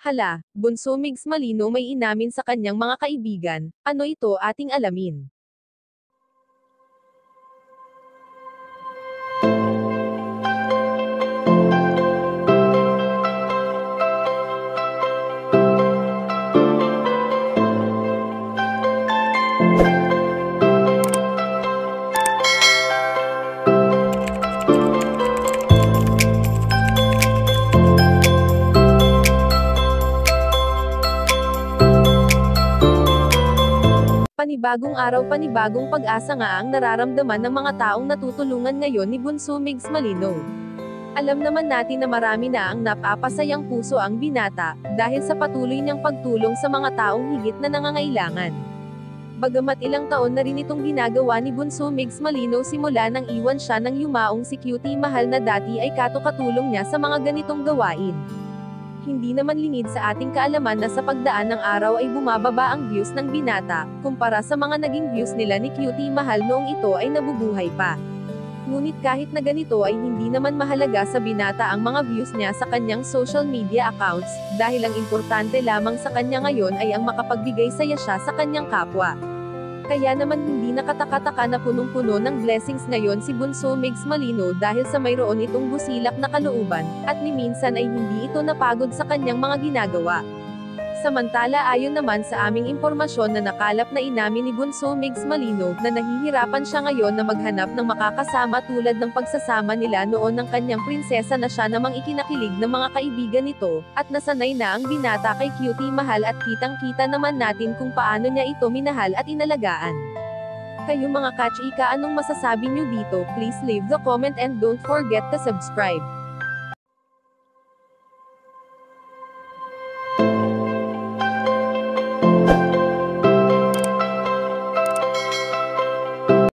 Hala, Bunso Migs Malino may inamin sa kanyang mga kaibigan, ano ito ating alamin. Panibagong araw panibagong pag-asa nga ang nararamdaman ng mga taong natutulungan ngayon ni Bunso Migs Malino. Alam naman natin na marami na ang napapasayang puso ang binata, dahil sa patuloy niyang pagtulong sa mga taong higit na nangangailangan. Bagamat ilang taon na rin itong ginagawa ni Bunso Migs Malino simula nang iwan siya ng yumaong si Cutie Mahal na dati ay katulong niya sa mga ganitong gawain. Hindi naman lingid sa ating kaalaman na sa pagdaan ng araw ay bumababa ang views ng binata, kumpara sa mga naging views nila ni Cutie Mahal noong ito ay nabubuhay pa. Ngunit kahit na ganito ay hindi naman mahalaga sa binata ang mga views niya sa kanyang social media accounts, dahil ang importante lamang sa kanya ngayon ay ang makapagbigay saya siya sa kanyang kapwa. Kaya naman hindi nakataka-taka na punong-puno ng blessings ngayon si Bunso Migs Malino dahil sa mayroon itong busilak na kalooban, at ni minsan ay hindi ito napagod sa kanyang mga ginagawa. Samantala ayon naman sa aming impormasyon na nakalap na inamin ni Bunso Migs Malino na nahihirapan siya ngayon na maghanap ng makakasama tulad ng pagsasama nila noon ng kanyang prinsesa na siya namang ikinakilig ng mga kaibigan nito, at nasanay na ang binata kay Cutie Mahal at kitang-kita naman natin kung paano niya ito minahal at inalagaan. Kayo mga kachika, anong masasabi niyo dito? Please leave the comment and don't forget to subscribe.